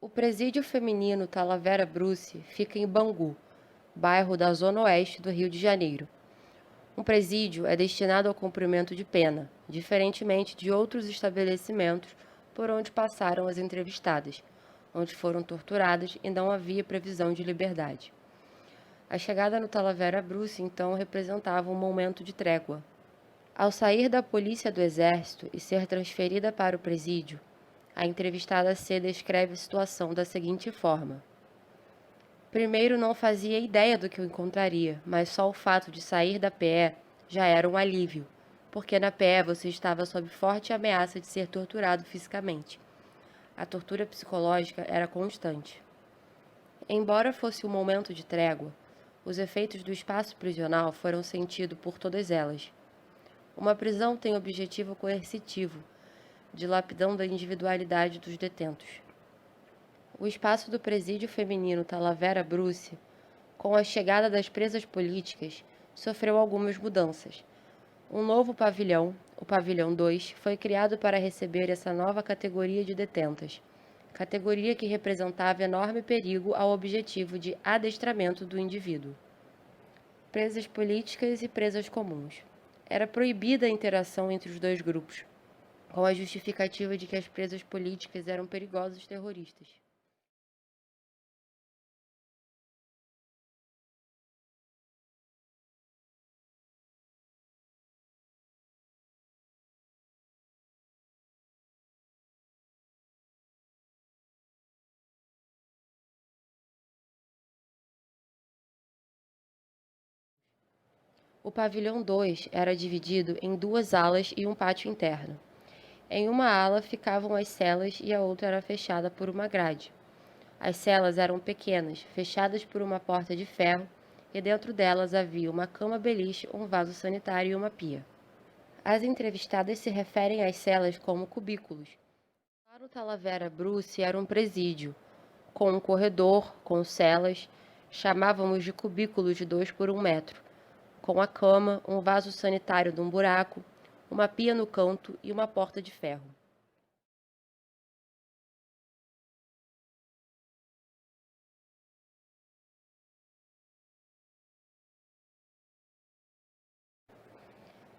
O Presídio Feminino Talavera Bruce fica em Bangu, bairro da Zona Oeste do Rio de Janeiro. Um presídio é destinado ao cumprimento de pena, diferentemente de outros estabelecimentos por onde passaram as entrevistadas, onde foram torturadas e não havia previsão de liberdade. A chegada no Talavera Bruce, então, representava um momento de trégua. Ao sair da polícia do Exército e ser transferida para o presídio, a entrevistada C descreve a situação da seguinte forma: primeiro, não fazia ideia do que eu encontraria, mas só o fato de sair da PE já era um alívio, porque na PE você estava sob forte ameaça de ser torturado fisicamente. A tortura psicológica era constante. Embora fosse um momento de trégua, os efeitos do espaço prisional foram sentidos por todas elas. Uma prisão tem objetivo coercitivo, dilapidando a individualidade dos detentos. O espaço do presídio feminino Talavera Bruce, com a chegada das presas políticas, sofreu algumas mudanças. Um novo pavilhão, o Pavilhão 2, foi criado para receber essa nova categoria de detentas, categoria que representava enorme perigo ao objetivo de adestramento do indivíduo. Presas políticas e presas comuns. Era proibida a interação entre os dois grupos, com a justificativa de que as presas políticas eram perigosos terroristas. O pavilhão 2 era dividido em duas alas e um pátio interno. Em uma ala ficavam as celas e a outra era fechada por uma grade. As celas eram pequenas, fechadas por uma porta de ferro, e dentro delas havia uma cama-beliche, um vaso sanitário e uma pia. As entrevistadas se referem às celas como cubículos. Para o Talavera Bruce era um presídio, com um corredor, com celas, chamávamos de cubículos de 2 por 1 metro, com a cama, um vaso sanitário num buraco, uma pia no canto e uma porta de ferro.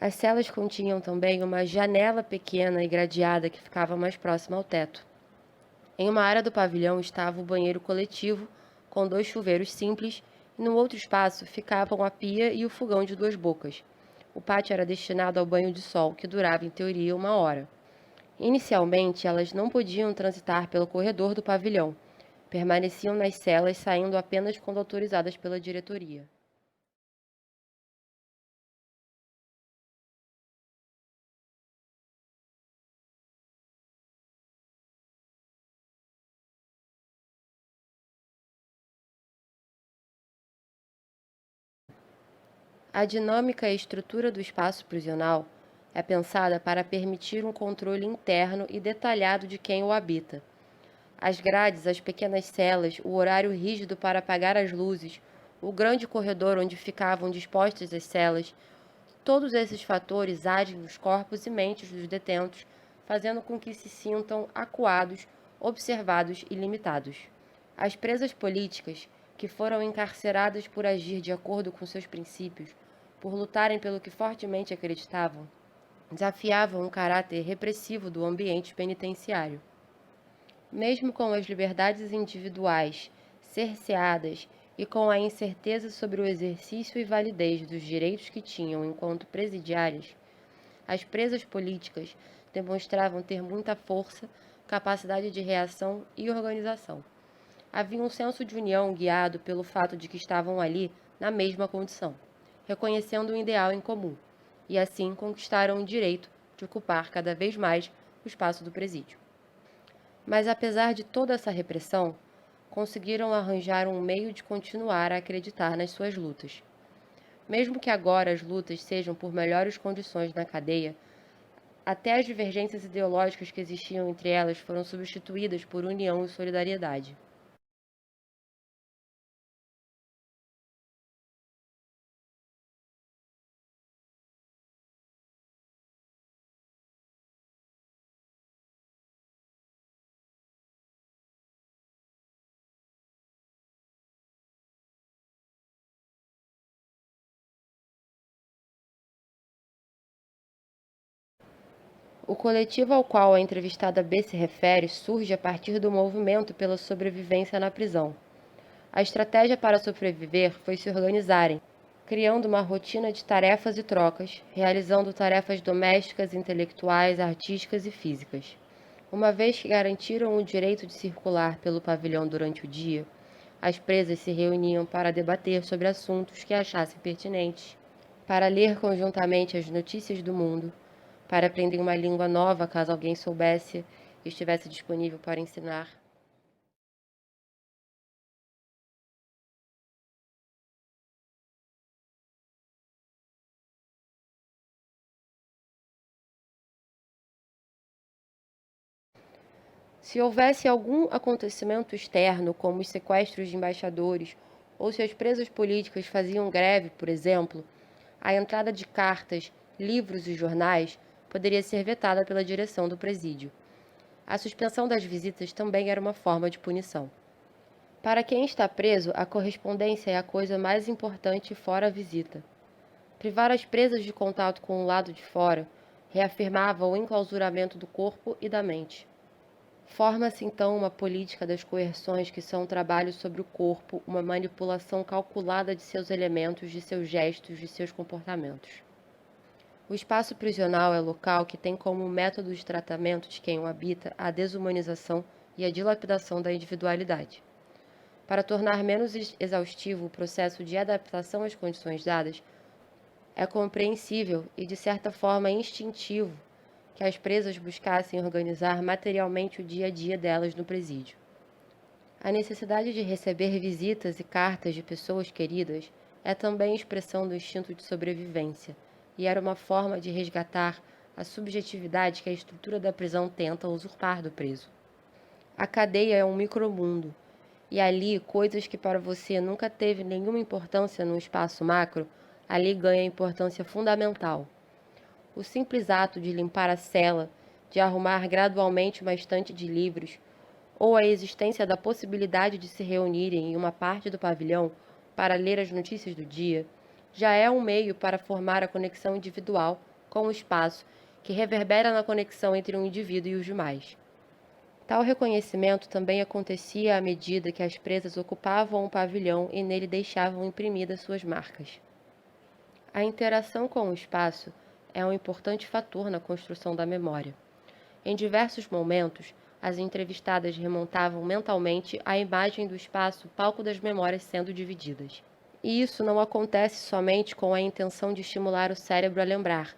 As celas continham também uma janela pequena e gradeada que ficava mais próxima ao teto. Em uma área do pavilhão estava o banheiro coletivo, com 2 chuveiros simples, e no outro espaço ficavam a pia e o fogão de 2 bocas. O pátio era destinado ao banho de sol, que durava em teoria 1 hora. Inicialmente, elas não podiam transitar pelo corredor do pavilhão. Permaneciam nas celas, saindo apenas quando autorizadas pela diretoria. A dinâmica e a estrutura do espaço prisional é pensada para permitir um controle interno e detalhado de quem o habita. As grades, as pequenas celas, o horário rígido para apagar as luzes, o grande corredor onde ficavam dispostas as celas, todos esses fatores agem nos corpos e mentes dos detentos, fazendo com que se sintam acuados, observados e limitados. As presas políticas, que foram encarceradas por agir de acordo com seus princípios, por lutarem pelo que fortemente acreditavam, desafiavam o caráter repressivo do ambiente penitenciário. Mesmo com as liberdades individuais cerceadas e com a incerteza sobre o exercício e validez dos direitos que tinham enquanto presidiárias, as presas políticas demonstravam ter muita força, capacidade de reação e organização. Havia um senso de união guiado pelo fato de que estavam ali na mesma condição, reconhecendo um ideal em comum, e assim conquistaram o direito de ocupar cada vez mais o espaço do presídio. Mas apesar de toda essa repressão, conseguiram arranjar um meio de continuar a acreditar nas suas lutas. Mesmo que agora as lutas sejam por melhores condições na cadeia, até as divergências ideológicas que existiam entre elas foram substituídas por união e solidariedade. O coletivo ao qual a entrevistada B se refere surge a partir do movimento pela sobrevivência na prisão. A estratégia para sobreviver foi se organizarem, criando uma rotina de tarefas e trocas, realizando tarefas domésticas, intelectuais, artísticas e físicas. Uma vez que garantiram o direito de circular pelo pavilhão durante o dia, as presas se reuniam para debater sobre assuntos que achassem pertinentes, para ler conjuntamente as notícias do mundo, para aprender uma língua nova caso alguém soubesse e estivesse disponível para ensinar. Se houvesse algum acontecimento externo, como os sequestros de embaixadores, ou se as presas políticas faziam greve, por exemplo, a entrada de cartas, livros e jornais poderia ser vetada pela direção do presídio. A suspensão das visitas também era uma forma de punição. Para quem está preso, a correspondência é a coisa mais importante fora a visita. Privar as presas de contato com o lado de fora reafirmava o enclausuramento do corpo e da mente. Forma-se então uma política das coerções que são um trabalho sobre o corpo, uma manipulação calculada de seus elementos, de seus gestos, de seus comportamentos. O espaço prisional é local que tem como método de tratamento de quem o habita a desumanização e a dilapidação da individualidade. Para tornar menos exaustivo o processo de adaptação às condições dadas, é compreensível e, de certa forma, instintivo que as presas buscassem organizar materialmente o dia a dia delas no presídio. A necessidade de receber visitas e cartas de pessoas queridas é também expressão do instinto de sobrevivência, e era uma forma de resgatar a subjetividade que a estrutura da prisão tenta usurpar do preso. A cadeia é um micromundo, e ali coisas que para você nunca teve nenhuma importância no espaço macro, ali ganham importância fundamental. O simples ato de limpar a cela, de arrumar gradualmente uma estante de livros, ou a existência da possibilidade de se reunirem em uma parte do pavilhão para ler as notícias do dia, já é um meio para formar a conexão individual com o espaço que reverbera na conexão entre um indivíduo e os demais. Tal reconhecimento também acontecia à medida que as presas ocupavam o pavilhão e nele deixavam imprimidas suas marcas. A interação com o espaço é um importante fator na construção da memória. Em diversos momentos, as entrevistadas remontavam mentalmente a imagem do espaço palco das memórias sendo divididas. E isso não acontece somente com a intenção de estimular o cérebro a lembrar.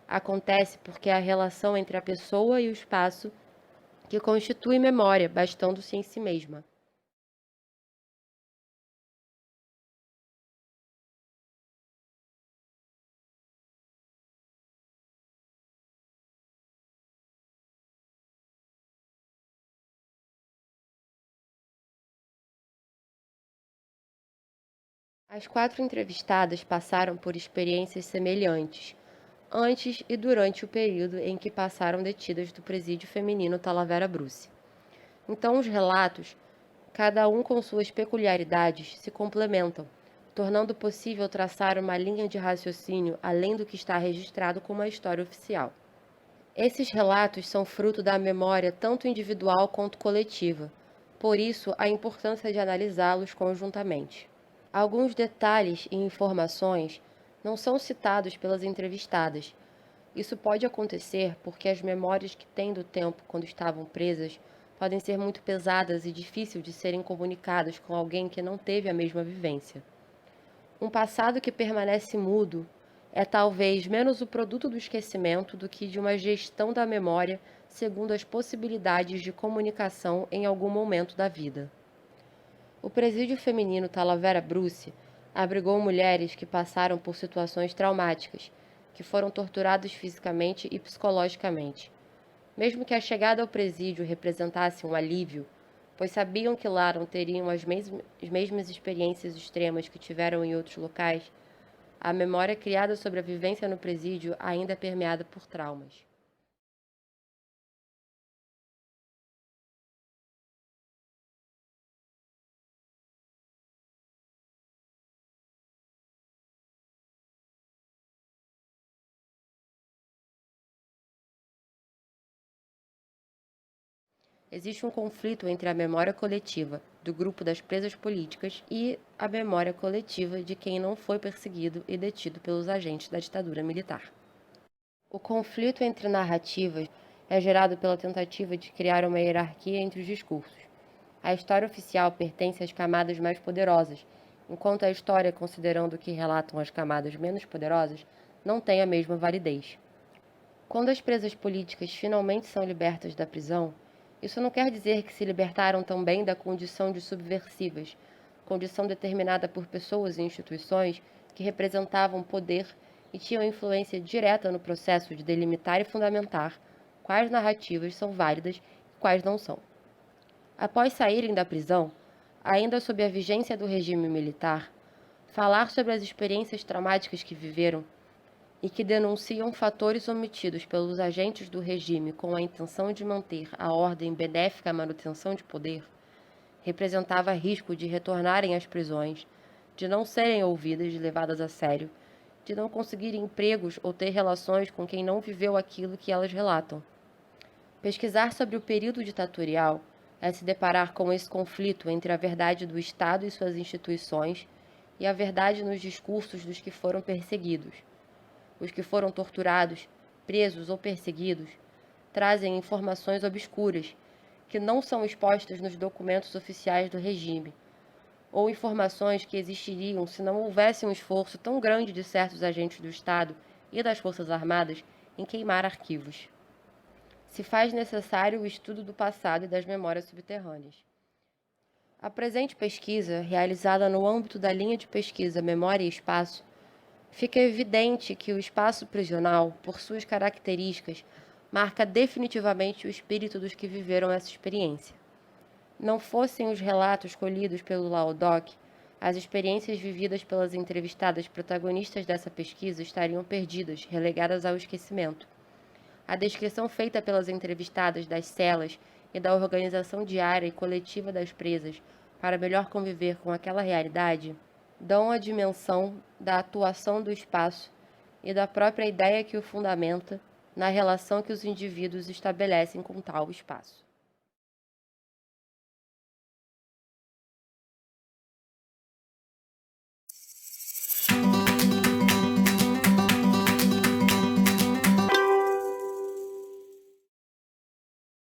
Acontece porque é a relação entre a pessoa e o espaço que constitui memória, bastando-se em si mesma. As 4 entrevistadas passaram por experiências semelhantes, antes e durante o período em que passaram detidas do presídio feminino Talavera Bruce. Então os relatos, cada um com suas peculiaridades, se complementam, tornando possível traçar uma linha de raciocínio além do que está registrado como a história oficial. Esses relatos são fruto da memória tanto individual quanto coletiva, por isso a importância de analisá-los conjuntamente. Alguns detalhes e informações não são citados pelas entrevistadas. Isso pode acontecer porque as memórias que têm do tempo quando estavam presas podem ser muito pesadas e difíceis de serem comunicadas com alguém que não teve a mesma vivência. Um passado que permanece mudo é talvez menos o produto do esquecimento do que de uma gestão da memória segundo as possibilidades de comunicação em algum momento da vida. O presídio feminino Talavera Bruce abrigou mulheres que passaram por situações traumáticas, que foram torturadas fisicamente e psicologicamente. Mesmo que a chegada ao presídio representasse um alívio, pois sabiam que lá não teriam as mesmas experiências extremas que tiveram em outros locais, a memória criada sobre a vivência no presídio ainda é permeada por traumas. Existe um conflito entre a memória coletiva do grupo das presas políticas e a memória coletiva de quem não foi perseguido e detido pelos agentes da ditadura militar. O conflito entre narrativas é gerado pela tentativa de criar uma hierarquia entre os discursos. A história oficial pertence às camadas mais poderosas, enquanto a história, considerando o que relatam as camadas menos poderosas, não tem a mesma validez. Quando as presas políticas finalmente são libertas da prisão, isso não quer dizer que se libertaram também da condição de subversivas, condição determinada por pessoas e instituições que representavam poder e tinham influência direta no processo de delimitar e fundamentar quais narrativas são válidas e quais não são. Após saírem da prisão, ainda sob a vigência do regime militar, falar sobre as experiências traumáticas que viveram e que denunciam fatores omitidos pelos agentes do regime com a intenção de manter a ordem benéfica à manutenção de poder, representava risco de retornarem às prisões, de não serem ouvidas e levadas a sério, de não conseguirem empregos ou ter relações com quem não viveu aquilo que elas relatam. Pesquisar sobre o período ditatorial é se deparar com esse conflito entre a verdade do Estado e suas instituições e a verdade nos discursos dos que foram perseguidos. Os que foram torturados, presos ou perseguidos trazem informações obscuras que não são expostas nos documentos oficiais do regime, ou informações que existiriam se não houvesse um esforço tão grande de certos agentes do Estado e das Forças Armadas em queimar arquivos. Se faz necessário o estudo do passado e das memórias subterrâneas. A presente pesquisa, realizada no âmbito da linha de pesquisa Memória e Espaço, fica evidente que o espaço prisional, por suas características, marca definitivamente o espírito dos que viveram essa experiência. Não fossem os relatos colhidos pelo Laudoc, as experiências vividas pelas entrevistadas protagonistas dessa pesquisa estariam perdidas, relegadas ao esquecimento. A descrição feita pelas entrevistadas das celas e da organização diária e coletiva das presas para melhor conviver com aquela realidade dão a dimensão da atuação do espaço e da própria ideia que o fundamenta na relação que os indivíduos estabelecem com tal espaço.